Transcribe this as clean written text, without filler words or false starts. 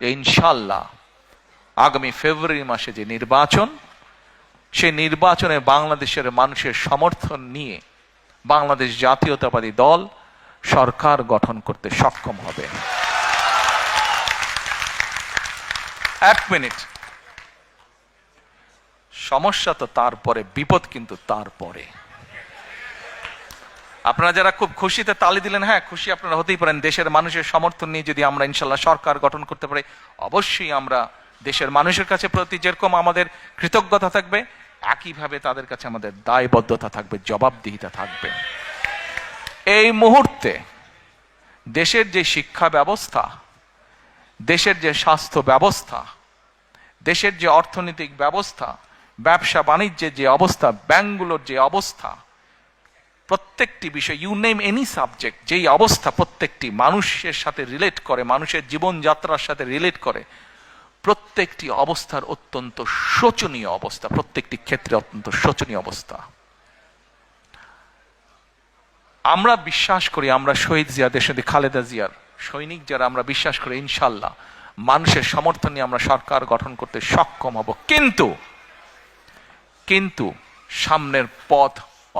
ইনশাআল্লাহ আগামী ফেব্রুয়ারি মাসে যে নির্বাচন, সেই নির্বাচনে বাংলাদেশের মানুষের সমর্থন নিয়ে বাংলাদেশ জাতীয়তাবাদী দল সরকার গঠন করতে সক্ষম হবে। এক মিনিট, সমস্যা তো তারপরে, বিপদ কিন্তু তারপরে। আপনারা যারা খুব খুশিতে তালি দিলেন, হ্যাঁ খুশি আপনারা হতেই পারেন। দেশের মানুষের সমর্থন নিয়ে যদি আমরা ইনশাল্লাহ সরকার গঠন করতে পারি, অবশ্যই আমরা দেশের মানুষের কাছে প্রতি যেরকম আমাদের কৃতজ্ঞতা থাকবে, একইভাবে তাদের কাছে আমাদের দায়বদ্ধতা থাকবে, জবাবদিহিতা থাকবে। এই মুহূর্তে দেশের যে শিক্ষা ব্যবস্থা, দেশের যে স্বাস্থ্য ব্যবস্থা, দেশের যে অর্থনৈতিক ব্যবস্থা, ব্যবসা বাণিজ্যের যে অবস্থা, ব্যাংকগুলোর যে অবস্থা, প্রত্যেকটি বিষয়, ইউ নেম এনি সাবজেক্ট, যেই অবস্থা প্রত্যেকটি মানুষের সাথে রিলেট করে, মানুষের জীবনযাত্রার সাথে রিলেট করে, প্রত্যেকটি অবস্থার অত্যন্ত শোচনীয় অবস্থা, প্রত্যেকটি ক্ষেত্রে অত্যন্ত শোচনীয় অবস্থা। আমরা বিশ্বাস করি, আমরা শহীদ জিয়া, দেশনেত্রী খালেদা জিয়ার সৈনিক যারা, আমরা বিশ্বাস করি ইনশাল্লাহ মানুষের সমর্থন নিয়ে আমরা সরকার গঠন করতে সক্ষম হব। কিন্তু সামনের পথ